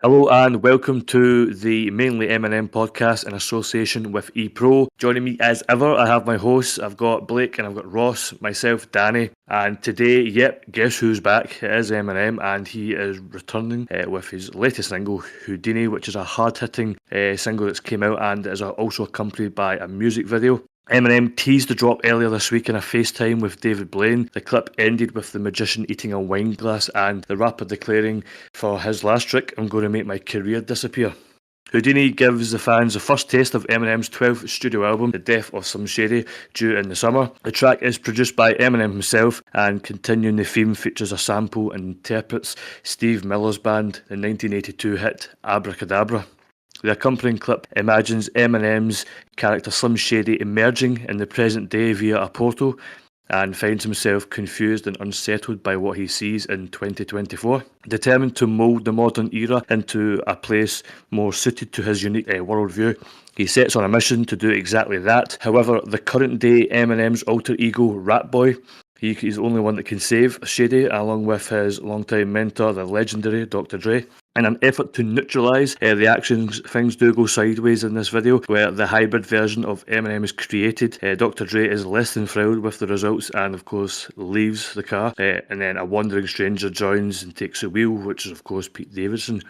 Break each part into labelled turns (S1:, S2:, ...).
S1: Hello and welcome to the mainly Eminem podcast in association with ePro. Joining me as ever, I have my hosts. I've got Blake and I've got Ross, myself, Danny. And today, guess who's back? It is Eminem, and he is returning with his latest single, Houdini, which is a hard-hitting single that's came out and is also accompanied by a music video. Eminem teased the drop earlier this week in a FaceTime with David Blaine. The clip ended with the magician eating a wine glass and the rapper declaring, for his last trick, I'm going to make my career disappear. Houdini gives the fans the first taste of Eminem's 12th studio album, The Death of Slim Shady, due in the summer. The track is produced by Eminem himself, and continuing the theme features a sample and interprets Steve Miller's band, the 1982 hit Abracadabra. The accompanying clip imagines Eminem's character Slim Shady emerging in the present day via a portal and finds himself confused and unsettled by what he sees in 2024. Determined to mould the modern era into a place more suited to his unique worldview, he sets on a mission to do exactly that. However, the current day Eminem's alter ego, Rat Boy, he's the only one that can save Shady, along with his longtime mentor, the legendary Dr. Dre. In an effort to neutralise the actions, things do go sideways in this video, where the hybrid version of Eminem is created. Dr. Dre is less than thrilled with the results and, of course, leaves the car. And then a wandering stranger joins and takes the wheel, which is, of course, Pete Davidson.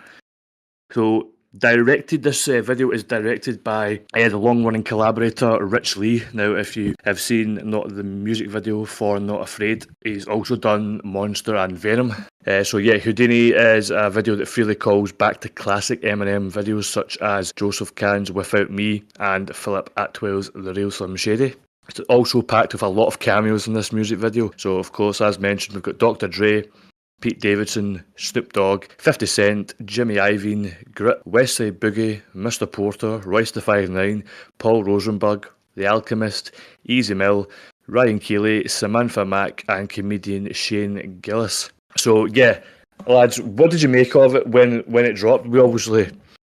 S1: So, this video is directed by the long-running collaborator Rich Lee. Now, if you have seen not the music video for Not Afraid, he's also done Monster and Venom. Houdini is a video that freely calls back to classic Eminem videos such as Joseph Kahn's Without Me and Philip Atwell's The Real Slim Shady. It's also packed with a lot of cameos in this music video. So, of course, as mentioned, we've got Dr. Dre, Pete Davidson, Snoop Dogg, 50 Cent, Jimmy Iovine, Grit, Westside Boogie, Mr. Porter, Royce da 5'9", Paul Rosenberg, The Alchemist, Easy Mill, Ryan Keeley, Samantha Mack, and comedian Shane Gillis. So lads, what did you make of it when it dropped? We obviously,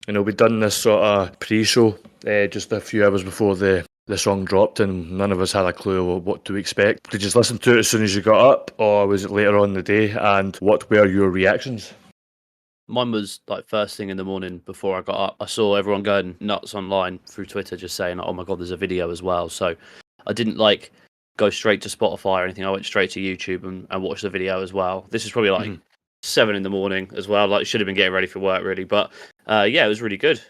S1: we'd done this sort of pre-show just a few hours before the song dropped, and none of us had a clue what to expect. Did you just listen to it as soon as you got up, or was it later on in the day? And what were your reactions?
S2: Mine was like first thing in the morning before I got up. I saw everyone going nuts online through Twitter, just saying, "Oh my god, there's a video as well." So I didn't go straight to Spotify or anything. I went straight to YouTube and watched the video as well. This is probably 7 in the morning as well. Should have been getting ready for work really, but it was really good.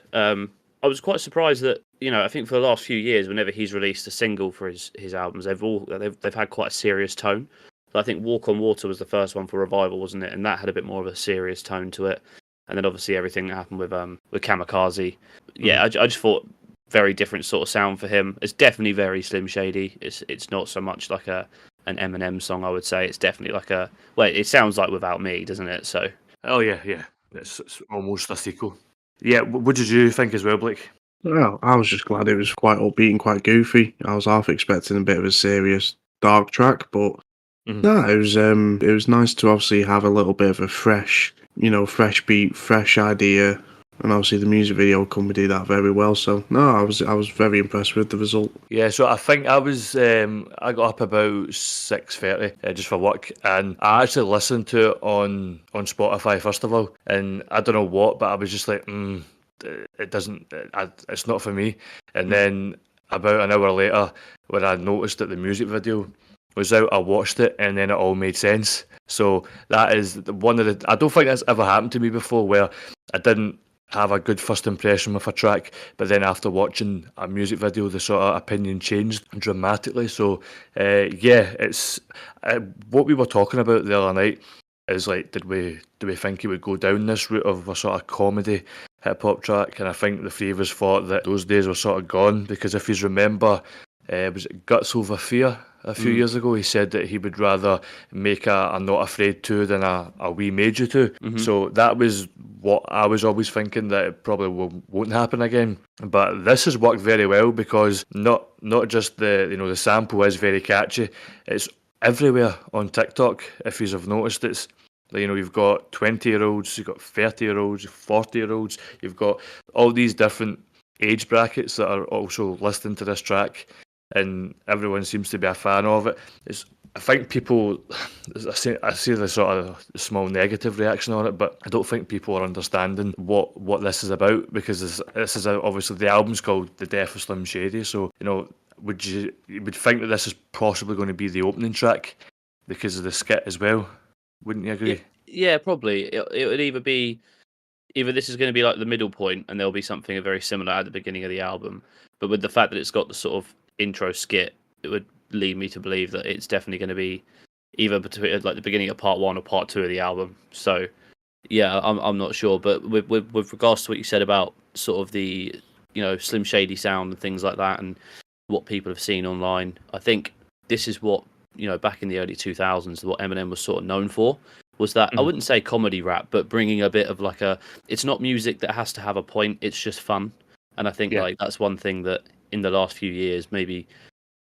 S2: I was quite surprised that, I think for the last few years, whenever he's released a single for his albums, they've had quite a serious tone. So I think Walk on Water was the first one for Revival, wasn't it? And that had a bit more of a serious tone to it. And then obviously everything that happened with Kamikaze. Yeah, I just thought very different sort of sound for him. It's definitely very Slim Shady. It's not so much like an Eminem song, I would say. It's definitely it sounds like Without Me, doesn't it? So.
S1: Oh yeah. It's almost a sequel. Yeah, what did you think as well, Blake?
S3: Well, I was just glad it was quite upbeat and quite goofy. I was half expecting a bit of a serious, dark track, but no, it was nice to obviously have a little bit of a fresh beat, fresh idea, and obviously the music video accompanied that very well. So no, I was very impressed with the result.
S1: Yeah, so I think I got up about 6:30 just for work, and I actually listened to it on Spotify first of all, and I don't know what, but I was just like, it doesn't, it's not for me. And then about an hour later, when I noticed that the music video was out, I watched it, and then it all made sense. So that is one of the, I don't think that's ever happened to me before, where I didn't have a good first impression with a track, but then after watching a music video, the sort of opinion changed dramatically. So it's what we were talking about the other night is do we think he would go down this route of a sort of comedy hip hop track? And I think the three of us thought that those days were sort of gone, because if you remember, was it Guts Over Fear a few years ago? He said that he would rather make a Not Afraid 2 than a We Made You 2. So that was what I was always thinking, that it probably won't happen again. But this has worked very well, because not just the sample is very catchy, it's everywhere on TikTok. If you have noticed, it's you've got 20-year-olds, you've got 30-year-olds, 40-year-olds, you've got all these different age brackets that are also listening to this track. and everyone seems to be a fan of it. I think people, I see the sort of small negative reaction on it, but I don't think people are understanding what this is about, because this is obviously the album's called The Death of Slim Shady, so you would think that this is possibly going to be the opening track because of the skit as well. Wouldn't you agree?
S2: Yeah, probably. It would either this is going to be like the middle point, and there'll be something very similar at the beginning of the album. But with the fact that it's got the sort of intro skit, it would lead me to believe that it's definitely going to be either between like the beginning of part 1 or part 2 of the album. So yeah, I'm not sure. But with regards to what you said about sort of the Slim Shady sound and things like that, and what people have seen online, I think this is what back in the early 2000s, what Eminem was sort of known for. Was that I wouldn't say comedy rap, but bringing a bit of like it's not music that has to have a point, it's just fun. And I think like that's one thing that in the last few years, maybe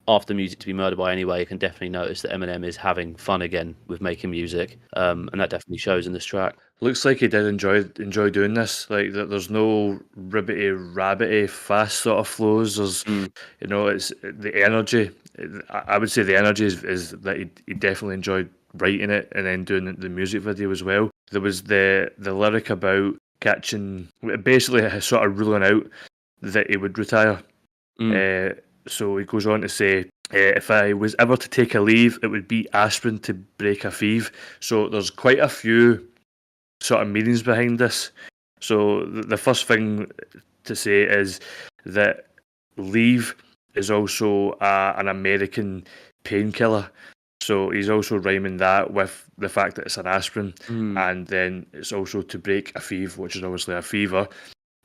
S2: after Music to Be Murdered By Anyway, you can definitely notice that Eminem is having fun again with making music, and that definitely shows in this track.
S1: Looks like he did enjoy doing this. Like there's no rabbity fast sort of flows. There's it's the energy. I would say the energy is that he definitely enjoyed writing it and then doing the music video as well. There was the lyric about catching, basically sort of ruling out that he would retire. So he goes on to say, if I was ever to take a leave, it would be aspirin to break a fever. So there's quite a few sort of meanings behind this. So the first thing to say is that leave is also an American painkiller. So he's also rhyming that with the fact that it's an aspirin, and then it's also to break a fever, which is obviously a fever.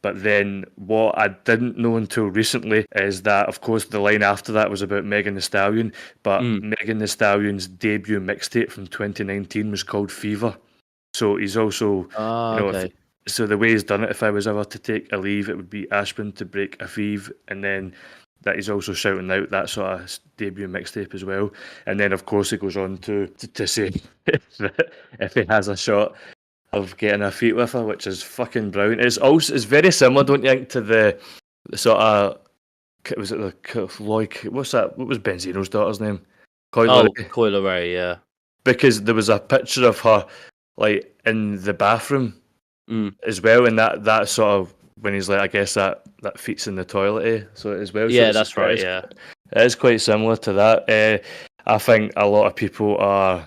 S1: But then what I didn't know until recently is that, of course, the line after that was about Megan Thee Stallion, but Megan Thee Stallion's debut mixtape from 2019 was called Fever. So he's also,
S2: Okay.
S1: So the way he's done it, if I was ever to take a leave, it would be aspirin to break a fever, and then that he's also shouting out that sort of debut mixtape as well. And then, of course, he goes on to say that if he has a shot of getting a feat with her, which is fucking brilliant. It's very similar, don't you think, to the sort of, was it the Lloyd? What's that? What was Benzino's daughter's name?
S2: Coil Ray, yeah.
S1: Because there was a picture of her like in the bathroom as well, and that sort of when he's like, I guess that feat's in the toilet, so as well.
S2: Yeah,
S1: so
S2: that's right. Yeah,
S1: it is quite similar to that. I think a lot of people are.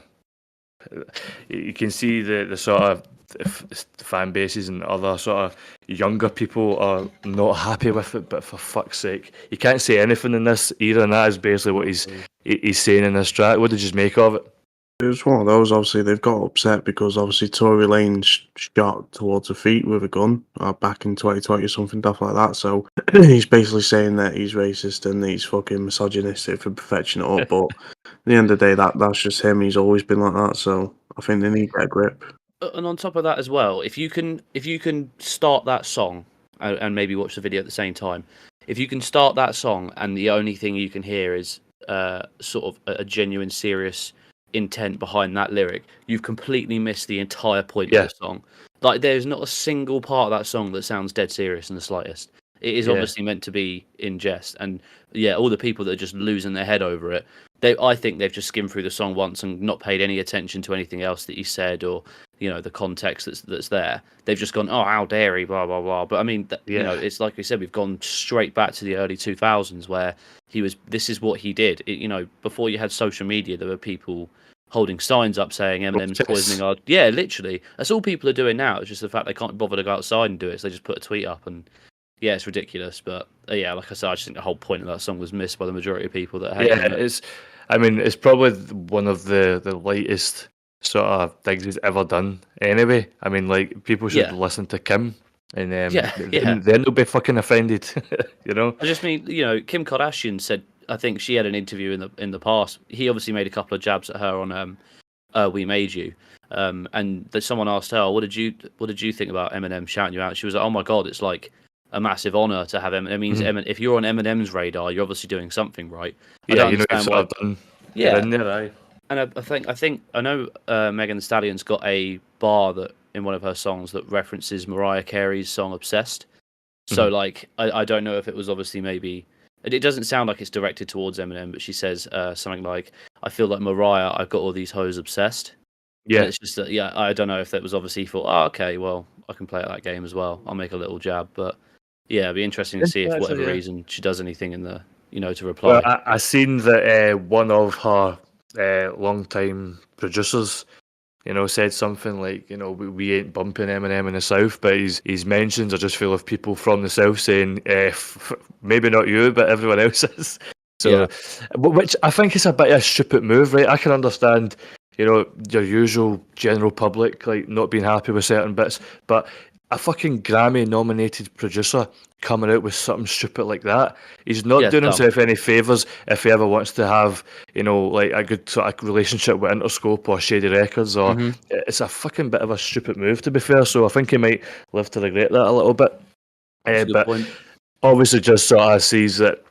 S1: You can see the sort of fan bases and other sort of younger people are not happy with it, but for fuck's sake, you can't say anything in this either, and that is basically what he's saying in this track. What did you make of it?
S3: It was one of those, obviously, they've got upset because, obviously, Tory Lanez shot towards a feet with a gun back in 2020 or something, stuff like that. So he's basically saying that he's racist and he's fucking misogynistic for perfecting it up. But at the end of the day, that's just him. He's always been like that. So I think they need to get a grip.
S2: And on top of that as well, if you can start that song and maybe watch the video at the same time, if you can start that song and the only thing you can hear is sort of a genuine, serious intent behind that lyric, you've completely missed the entire point of the song. Like, there's not a single part of that song that sounds dead serious in the slightest. It is obviously meant to be in jest, and all the people that are just losing their head over it, I think they've just skimmed through the song once and not paid any attention to anything else that he said or the context that's there. They've just gone, oh, how dare he, blah blah blah. But I mean, it's like we said, we've gone straight back to the early 2000s where this is what he did. Before you had social media, there were people holding signs up saying Eminem's poisoning our... Yeah, literally. That's all people are doing now. It's just the fact they can't bother to go outside and do it, so they just put a tweet up, and it's ridiculous. But like I said, I just think the whole point of that song was missed by the majority of people that hate it.
S1: It's probably one of the lightest sort of things he's ever done anyway. I mean, like, people should listen to Kim, and then they'll be fucking offended,
S2: I just mean, Kim Kardashian said, I think she had an interview in the past. He obviously made a couple of jabs at her on We Made You, and someone asked her, what did you think about Eminem shouting you out? She was like, oh my god, it's like a massive honor to have Eminem. It means if you're on Eminem's radar, you're obviously doing something right.
S1: You've sort of done.
S2: Yeah,
S1: in there, right?
S2: And I know Megan Thee Stallion's got a bar that in one of her songs that references Mariah Carey's song "Obsessed." So like, I don't know if it was obviously maybe it doesn't sound like it's directed towards Eminem, but she says something like, "I feel like Mariah. I've got all these hoes obsessed."
S1: Yeah,
S2: And it's just that, yeah, I don't know if that was obviously thought, oh, okay, well, I can play at that game as well. I'll make a little jab, but yeah, it'd be interesting to see if, for
S1: actually,
S2: whatever reason, she does anything in the, to
S1: well,
S2: reply.
S1: I seen that one of her long-time producers, said something like, we ain't bumping Eminem in the South, but his mentions are just full of people from the South saying, maybe not you, but everyone else is. So,
S2: Yeah.
S1: Which I think is a bit of a stupid move, right? I can understand, your usual general public like not being happy with certain bits, but a fucking Grammy-nominated producer coming out with something stupid like that, he's not doing
S2: dumb.
S1: himself any favours if he ever wants to have, like a good sort of relationship with Interscope or Shady Records, or it's a fucking bit of a stupid move, to be fair. So I think he might live to regret that a little bit.
S2: That's a good
S1: But
S2: point.
S1: obviously, just sort of sees that,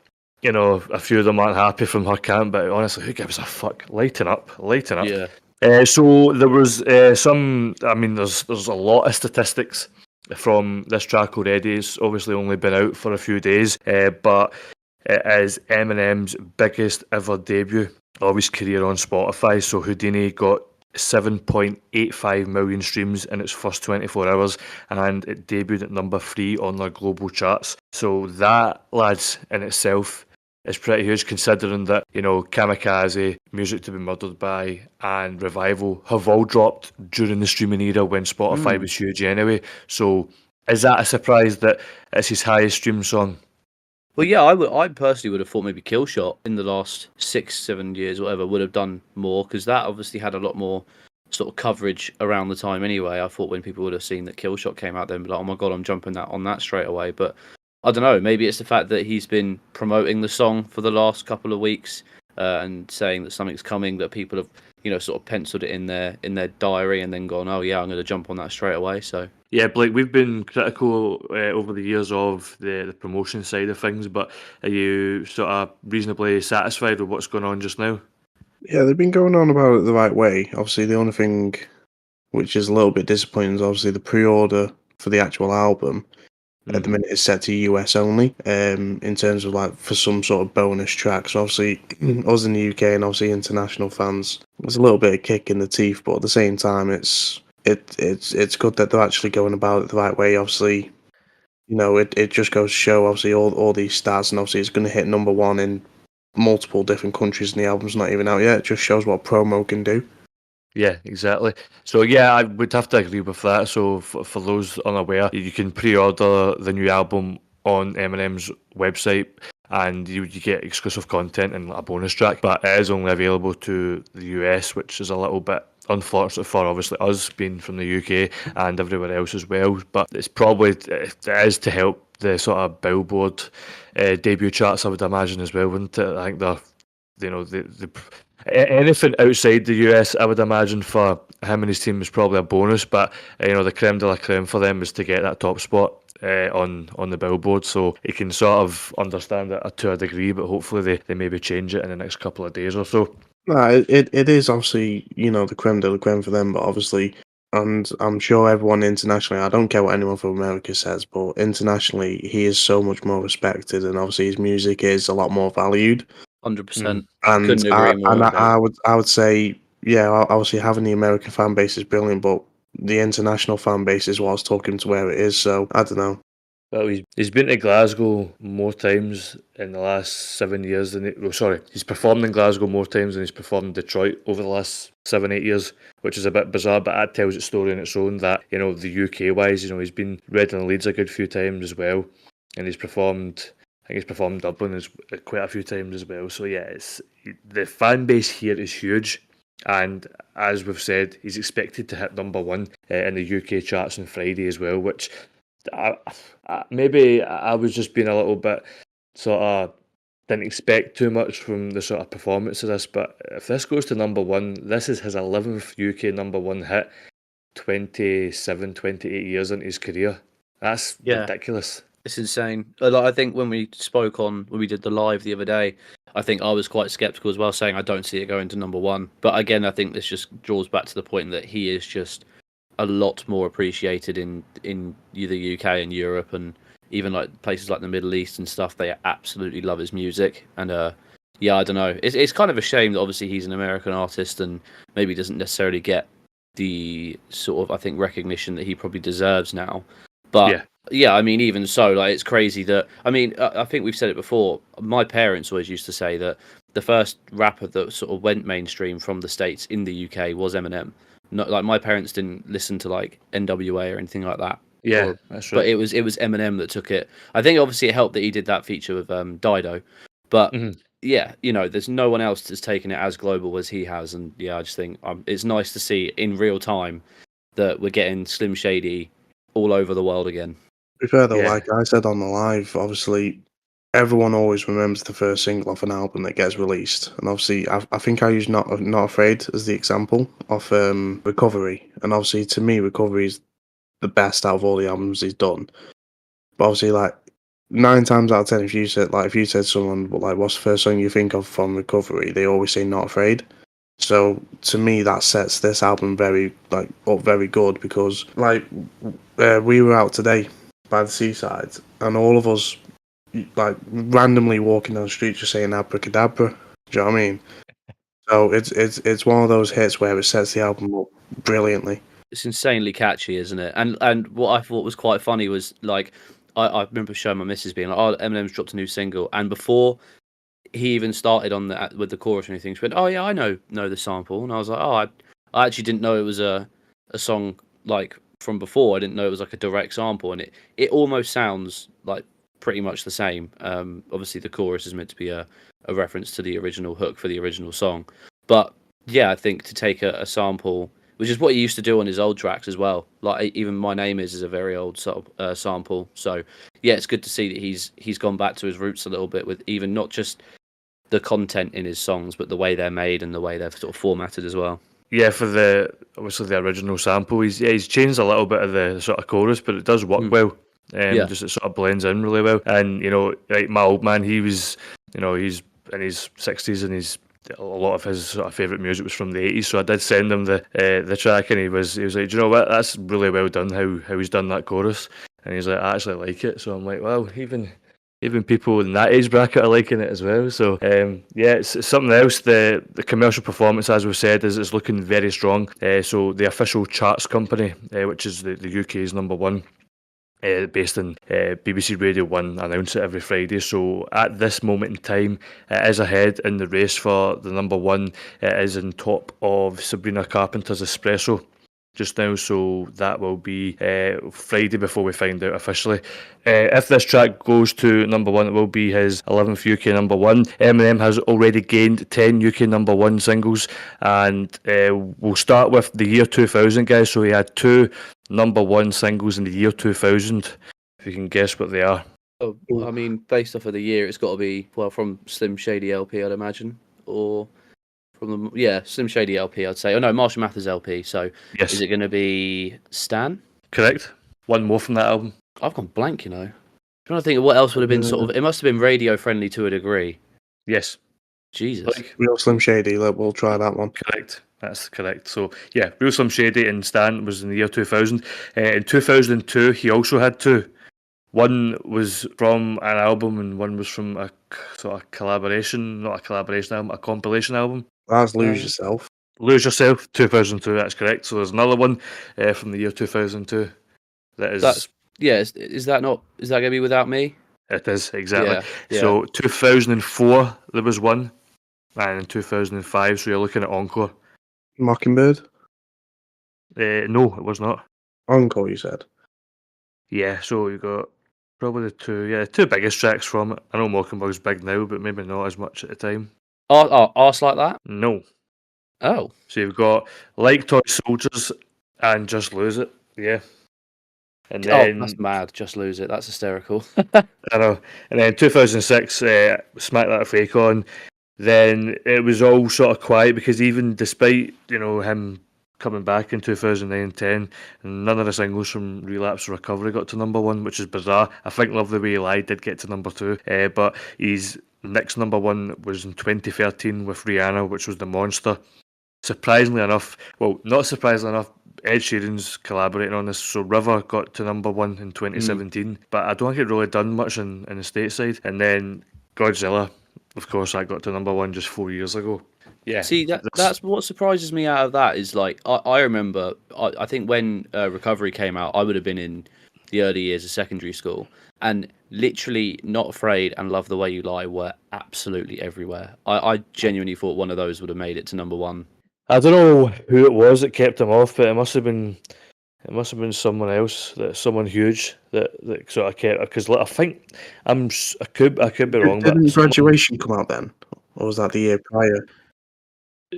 S1: a few of them aren't happy from her camp, but honestly, who gives a fuck? Lighten up.
S2: Yeah.
S1: So there was some. I mean, there's a lot of statistics from this track already. It's obviously only been out for a few days, but it is Eminem's biggest ever debut of his career on Spotify. So Houdini got 7.85 million streams in its first 24 hours, and it debuted at number 3 on their global charts. So that, lads, in itself is pretty huge, considering that, Kamikaze, Music to be Murdered By, and Revival have all dropped during the streaming era when Spotify was huge anyway. So is that a surprise that it's his highest streamed song?
S2: Well, yeah, I personally would have thought maybe Killshot in the last 6-7 years, whatever, would have done more, because that obviously had a lot more sort of coverage around the time anyway. I thought when people would have seen that Killshot came out, then be like, oh my god, I'm jumping on that straight away. But I don't know, maybe it's the fact that he's been promoting the song for the last couple of weeks and saying that something's coming, that people have, sort of penciled it in their diary and then gone, oh yeah, I'm going to jump on that straight away. So
S1: yeah, Blake, we've been critical over the years of the promotion side of things, but are you sort of reasonably satisfied with what's going on just now?
S3: Yeah, they've been going on about it the right way. Obviously, the only thing which is a little bit disappointing is obviously the pre-order for the actual album. At the minute, is set to US only. In terms of like for some sort of bonus tracks. Obviously, us in the UK and obviously international fans, there's a little bit of kick in the teeth, but at the same time, it's good that they're actually going about it the right way. Obviously, it just goes to show obviously all these stats, and obviously it's going to hit number 1 in multiple different countries, and the album's not even out yet. It just shows what promo can do.
S1: Yeah, exactly. So yeah, I would have to agree with that. So for those unaware, you can pre-order the new album on Eminem's website, and you get exclusive content and a bonus track. But it is only available to the US, which is a little bit unfortunate for obviously us being from the UK and everywhere else as well. But it is to help the sort of Billboard debut charts, I would imagine as well, wouldn't it? I think anything outside the US, I would imagine for him and his team is probably a bonus, but the creme de la creme for them is to get that top spot on the Billboard, so you can sort of understand it to a degree, but hopefully they maybe change it in the next couple of days or so.
S3: It is obviously, the creme de la creme for them, but obviously, and I'm sure everyone internationally, I don't care what anyone from America says, but internationally, he is so much more respected, and obviously his music is a lot more valued.
S2: 100%.
S3: And
S2: Couldn't agree more.
S3: I would say, yeah, obviously having the American fan base is brilliant, but the international fan base is what's talking to where it is. So I don't know.
S1: Well, he's been to Glasgow more times in the last 7 years than he's performed in Glasgow more times than he's performed in Detroit over the last 7-8 years, which is a bit bizarre, but that tells its story on its own. That the UK wise, he's been Reading and Leeds a good few times as well, and he's performed. I think he's performed Dublin quite a few times as well. So yeah, the fan base here is huge, and as we've said, he's expected to hit number 1 in the UK charts on Friday as well, which maybe I was just being a little bit sort of didn't expect too much from the sort of performance of this, but if this goes to number 1, this is his 11th UK number 1 hit, 28 years into his career. That's ridiculous.
S2: It's insane. I think when we did the live the other day, I think I was quite skeptical as well, saying I don't see it going to number 1. But again, I think this just draws back to the point that he is just a lot more appreciated in the UK and Europe and even like places like the Middle East and stuff, they absolutely love his music. And yeah, I don't know. It's kind of a shame that obviously he's an American artist and maybe doesn't necessarily get the sort of, I think, recognition that he probably deserves now. But yeah, I mean, even so, like, it's crazy that, I mean, I think we've said it before. My parents always used to say that the first rapper that sort of went mainstream from the States in the UK was Eminem. Not like my parents didn't listen to like NWA or anything like that.
S1: Yeah, that's right.
S2: But it was Eminem that took it. I think obviously it helped that he did that feature with Dido. But yeah, you know, there's no one else that's taken it as global as he has. And yeah, I just think it's nice to see in real time that we're getting Slim Shady all over the world again.
S3: To be fair though, like I said on the live, obviously everyone always remembers the first single off an album that gets released, and obviously I think I use Not Afraid as the example of Recovery, and obviously to me Recovery is the best out of all the albums he's done. But obviously, like 9 times out of 10, if you said to someone like what's the first song you think of from Recovery, they always say Not Afraid. So to me, that sets this album up very good, because like we were out today by the seaside, and all of us like randomly walking down the street just saying abracadabra. Do you know what I mean? So it's one of those hits where it sets the album up brilliantly.
S2: It's insanely catchy, isn't it? And what I thought was quite funny was like I remember showing my missus being like, "Oh, Eminem's dropped a new single," and before he even started on with the chorus or anything, she went, "Oh yeah, I know the sample," and I was like, "Oh, I actually didn't know it was a song like from before. I didn't know it was like a direct sample, and it almost sounds like pretty much the same. Obviously the chorus is meant to be a reference to the original hook for the original song, but yeah, I think to take a sample, which is what he used to do on his old tracks as well. Like even My Name Is a very old sample. So yeah, it's good to see that he's gone back to his roots a little bit with even not just the content in his songs, but the way they're made and the way they're sort of formatted as well.
S1: Yeah, for obviously the original sample, he's changed a little bit of the sort of chorus, but it does work well. Just it sort of blends in really well. And you know, like my old man, he's in his 60s, and a lot of his sort of favourite music was from the 80s. So I did send him the track, and he was like, "Do you know what? That's really well done. How he's done that chorus." And he's like, "I actually like it." So I'm like, "Well, even people in that age bracket are liking it as well." So yeah, it's something else. The commercial performance, as we've said, is looking very strong. So the official charts company, which is the UK's number one, based in BBC Radio 1, announce it every Friday. So at this moment in time, it is ahead in the race for the number one. It is in top of Sabrina Carpenter's Espresso just now, so that will be Friday before we find out officially. If this track goes to number one, it will be his 11th UK number one. Eminem has already gained 10 UK number one singles, and we'll start with the year 2000, guys. So he had 2 number one singles in the year 2000. If you can guess what they are.
S2: Oh, I mean, based off of the year, it's got to be, well, from Slim Shady LP, I'd imagine, or from the Slim Shady LP, I'd say. Oh no, Marshall Mathers LP. So
S1: yes.
S2: Is it going to be Stan?
S1: Correct. One more from that album.
S2: I've gone blank, you know. I'm trying to think of what else would have been sort of. It must have been radio friendly to a degree.
S1: Yes.
S2: Jesus.
S3: Like Real Slim Shady. We'll try that one.
S1: Correct. That's correct. So yeah, Real Slim Shady and Stan was in the year 2000. In 2002, he also had 2. One was from an album, and one was from a sort of collaboration, not a collaboration album, a compilation album.
S3: That's Lose Yourself.
S1: Lose Yourself, 2002. That's correct. So there's another one from the year 2002.
S2: Is that going to be Without Me?
S1: It is, exactly.
S2: Yeah.
S1: So 2004 there was one, and in 2005, so you're looking at Encore.
S3: Mockingbird?
S1: No, it was not.
S3: Encore, you said?
S1: Yeah, so you got probably the two biggest tracks from it. I know Mockingbird's big now, but maybe not as much at the time.
S2: Arse Like That?
S1: No.
S2: Oh.
S1: So you've got Like Toy Soldiers and Just Lose It. Yeah. And then,
S2: that's mad. Just Lose It. That's hysterical.
S1: I know. And then 2006, Smack That Fake On. Then it was all sort of quiet, because even despite, him coming back in 2009-10, none of the singles from Relapse or Recovery got to number one, which is bizarre. I think Love the Way You Lie did get to number 2, but his next number one was in 2013 with Rihanna, which was The Monster. Surprisingly enough, well, not surprisingly enough, Ed Sheeran's collaborating on this. So River got to number 1 in 2017, but I don't think it really done much in the stateside. And then Godzilla, of course, that got to number 1 just 4 years ago. Yeah.
S2: See, that's what surprises me out of that is like I remember I think when Recovery came out, I would have been in the early years of secondary school, and literally Not Afraid and Love the Way You Lie were absolutely everywhere. I genuinely thought one of those would have made it to number 1.
S1: I don't know who it was that kept him off, but it must have been someone else, someone huge that sort of kept. Because I think I could be wrong.
S3: Didn't
S1: but
S3: Graduation come out then, or was that the year prior?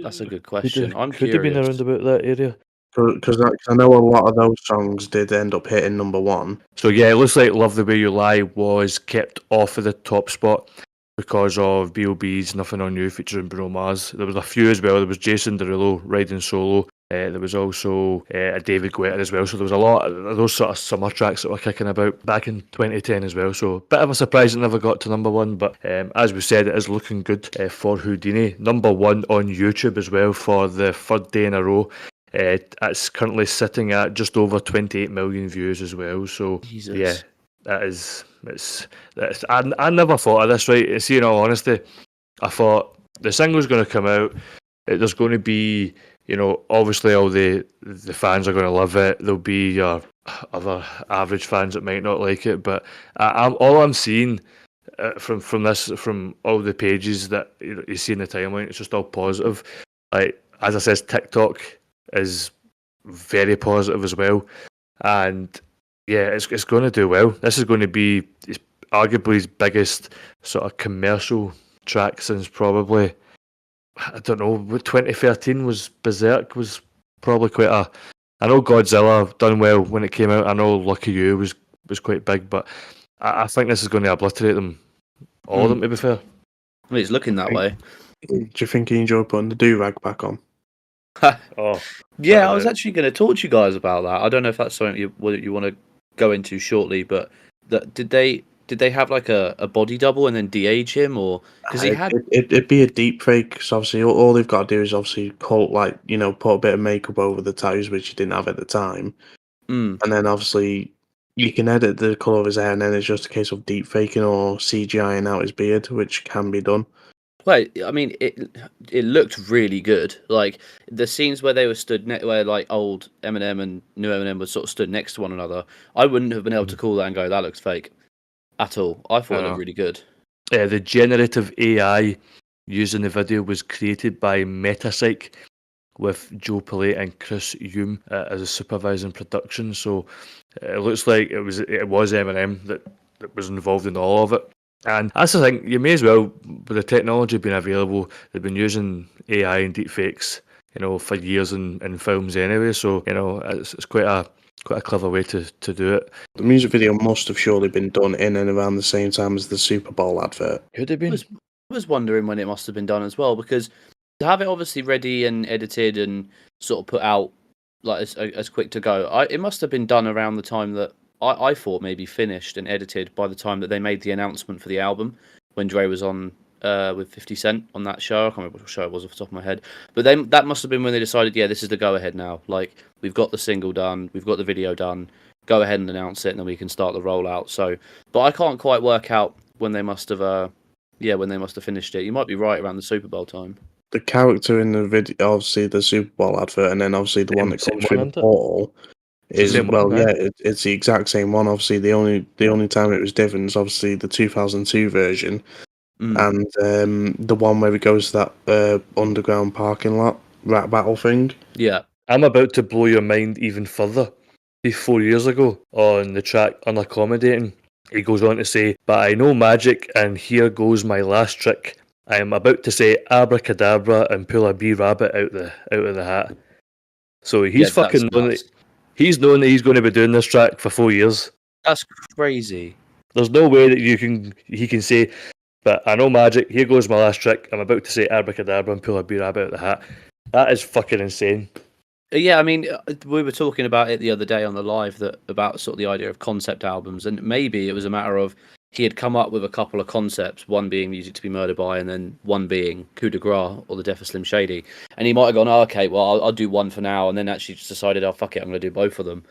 S2: That's a good question. I'm
S1: could have been
S2: curious.
S1: around about that area.
S3: Because I know a lot of those songs did end up hitting number 1.
S1: So yeah, it looks like Love the Way You Lie was kept off of the top spot because of B.O.B's Nothing On You featuring Bruno Mars. There was a few as well. There was Jason Derulo riding solo. There was also a David Guetta as well. So there was a lot of those sort of summer tracks that were kicking about back in 2010 as well. So bit of a surprise it never got to number 1. But as we said, it is looking good for Houdini. Number 1 on YouTube as well for the third day in a row. It's currently sitting at just over 28 million views as well. So
S2: Jesus.
S1: yeah, I never thought of this, right? See, in all honesty, I thought the single's going to come out. There's going to be, obviously all the fans are going to love it. There'll be your other average fans that might not like it, but all I'm seeing from all the pages that you see in the timeline, it's just all positive. Like as I says, TikTok is very positive as well, and yeah, it's going to do well. This is going to be arguably his biggest sort of commercial track since probably, I don't know, 2013 was Berserk was probably quite a. I know Godzilla done well when it came out. I know Lucky You was quite big, but I think this is going to obliterate them, all of them. To be fair,
S2: I mean, it's looking that way.
S3: Do you think he enjoyed putting the do-rag back on?
S1: oh
S2: Yeah, I was actually going to talk to you guys about that. I don't know if that's something you want to go into shortly, but did they have like a body double and then de-age him, or because he had
S3: it'd be a deep fake. Because obviously, all they've got to do is obviously put a bit of makeup over the tattoos, which he didn't have at the time, and then obviously you can edit the color of his hair, and then it's just a case of deep faking or CGIing out his beard, which can be done.
S2: Well, I mean, it looked really good. Like the scenes where they were where like old Eminem and new Eminem were sort of stood next to one another. I wouldn't have been able to call that and go, that looks fake at all. I thought it looked really good.
S1: The generative AI used in the video was created by Metapsych with Joe Pillay and Chris Hume as a supervising production. So it looks like it was Eminem that was involved in all of it. And that's the thing, you may as well, with the technology being available, they've been using AI and deepfakes, for years in films anyway. So, it's quite a clever way to do it.
S3: The music video must have surely been done in and around the same time as the Super Bowl advert.
S1: Could have been.
S2: I was wondering when it must have been done as well, because to have it obviously ready and edited and sort of put out like as quick to go, it must have been done around the time that I thought maybe finished and edited by the time that they made the announcement for the album when Dre was on with 50 Cent on that show. I can't remember what show it was off the top of my head. But that must have been when they decided, yeah, this is the go-ahead now. Like, we've got the single done, we've got the video done, go ahead and announce it, and then we can start the rollout. So, but I can't quite work out when they must have finished it. You might be right around the Super Bowl time. The
S3: character in the video, obviously the Super Bowl advert, and then obviously the one that comes through the portal. It's the exact same one. Obviously, the only time it was different is obviously the 2002 version, and the one where it goes to that underground parking lot rap battle thing.
S2: Yeah,
S1: I'm about to blow your mind even further. 4 years ago on the track Unaccommodating, he goes on to say, "But I know magic, and here goes my last trick. I am about to say abracadabra and pull a bee rabbit out of the hat." So he's fucking known that. He's known that he's going to be doing this track for 4 years.
S2: That's crazy.
S1: There's no way that he can say, "But I know magic, here goes my last trick. I'm about to say abracadabra and pull a bee rabbit out of the hat." That is fucking insane.
S2: Yeah, I mean, we were talking about it the other day on the live about sort of the idea of concept albums, and maybe it was a matter of he had come up with a couple of concepts, one being Music to be Murdered By, and then one being Coup de Grace or The Death of Slim Shady. And he might have gone, oh, okay, well, I'll do one for now, and then actually just decided, oh, fuck it, I'm going to do both of them.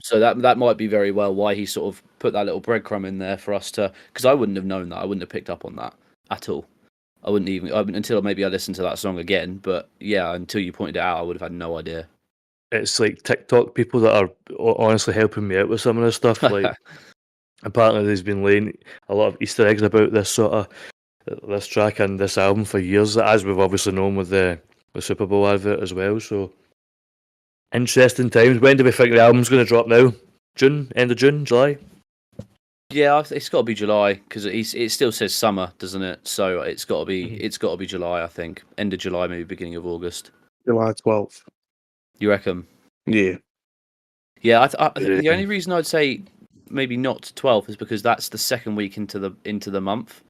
S2: So that might be very well why he sort of put that little breadcrumb in there for us to, because I wouldn't have known that. I wouldn't have picked up on that at all. I wouldn't even, until maybe I listened to that song again. But yeah, until you pointed it out, I would have had no idea.
S1: It's like TikTok people that are honestly helping me out with some of this stuff. Like, apparently there's been laying a lot of Easter eggs about this sort of this track and this album for years, as we've obviously known with the Super Bowl advert as well. So interesting times. When do we think the album's going to drop now? June? End of June? July?
S2: Yeah, it's got to be July because it still says summer, doesn't it? So it's got to be July, I think. End of July, maybe beginning of August.
S3: July 12th.
S2: You reckon?
S3: Yeah.
S2: Yeah, the only reason I'd say maybe not 12th is because that's the second week into the month.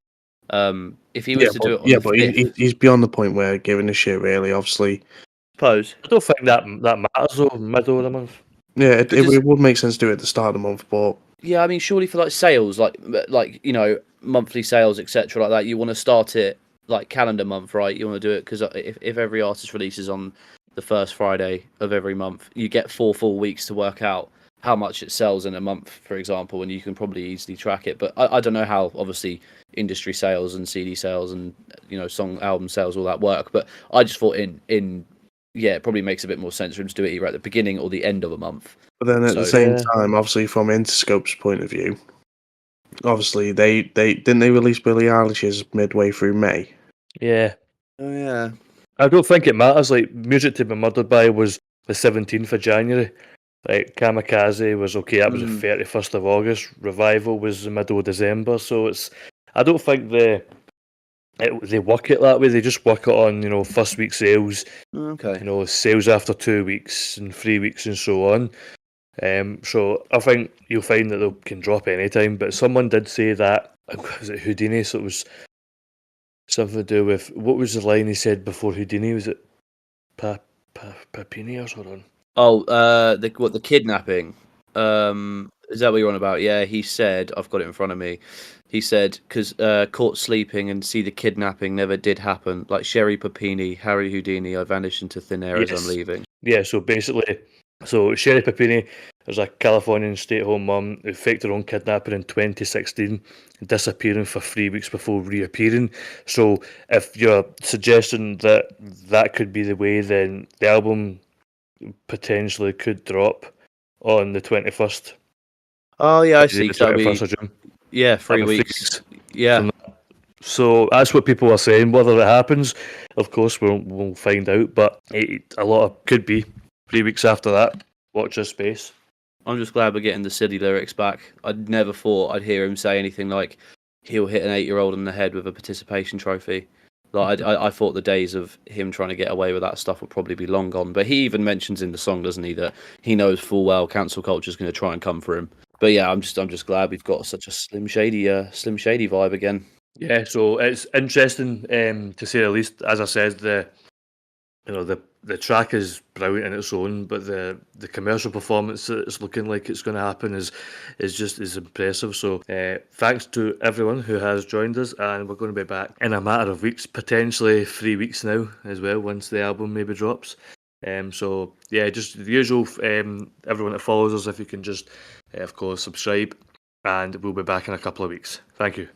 S2: If he was to do it on the 5th,
S3: he's beyond the point where giving a shit, really, obviously.
S2: Suppose.
S1: I don't think that matters though, middle of the month.
S3: Yeah, it would make sense to do it at the start of the month, but
S2: yeah, I mean, surely for like sales, like you know, monthly sales, etc., like that, you want to start it like calendar month, right? You want to do it because if every artist releases on the first Friday of every month, you get 4 full weeks to work out how much it sells in a month, for example, and you can probably easily track it. But I don't know how obviously industry sales and CD sales and song album sales all that work. But I just thought it probably makes a bit more sense for him to do it either at the beginning or the end of a month.
S3: But then at the same time, obviously from Interscope's point of view, obviously they didn't release Billie Eilish's midway through May.
S1: Yeah.
S2: Oh yeah.
S1: I don't think it matters. Like, Music to be Murdered By was the 17th of January. Like, Kamikaze was okay. That was the 31st of August. Revival was the middle of December. So I don't think they work it that way. They just work it on first week sales.
S2: Okay.
S1: Sales after 2 weeks and 3 weeks and so on. So I think you'll find that they can drop anytime. But someone did say that, was it Houdini? So it was something to do with, what was the line he said before Houdini? Was it Papini or something?
S2: Oh, the kidnapping? Is that what you're on about? Yeah, he said, I've got it in front of me. He said, because caught sleeping and see the kidnapping never did happen. Like Sherry Papini, Harry Houdini, I vanished into thin air as I'm leaving.
S1: Yeah, so basically, Sherry Papini is a Californian stay-at-home mum who faked her own kidnapping in 2016, disappearing for 3 weeks before reappearing. So if you're suggesting that could be the way, then the album potentially could drop on the 21st.
S2: Oh yeah, I see.
S1: The 21st of June.
S2: Yeah, 3 weeks. Yeah.
S1: So that's what people are saying. Whether it happens, of course, we'll find out. But a lot of could be 3 weeks after that. Watch this space.
S2: I'm just glad we're getting the silly lyrics back. I'd never thought I'd hear him say anything like he'll hit an 8-year-old in the head with a participation trophy. Like I thought the days of him trying to get away with that stuff would probably be long gone. But he even mentions in the song, doesn't he, that he knows full well cancel culture is going to try and come for him. But yeah, I'm just glad we've got such a Slim Shady vibe again.
S1: Yeah, so it's interesting to say the least. As I said, the track is brilliant in its own, but the commercial performance that it's looking like it's going to happen is impressive. So thanks to everyone who has joined us, and we're going to be back in a matter of weeks, potentially 3 weeks now as well, once the album maybe drops. So yeah, just the usual. Everyone that follows us, if you can just of course subscribe, and we'll be back in a couple of weeks. Thank you.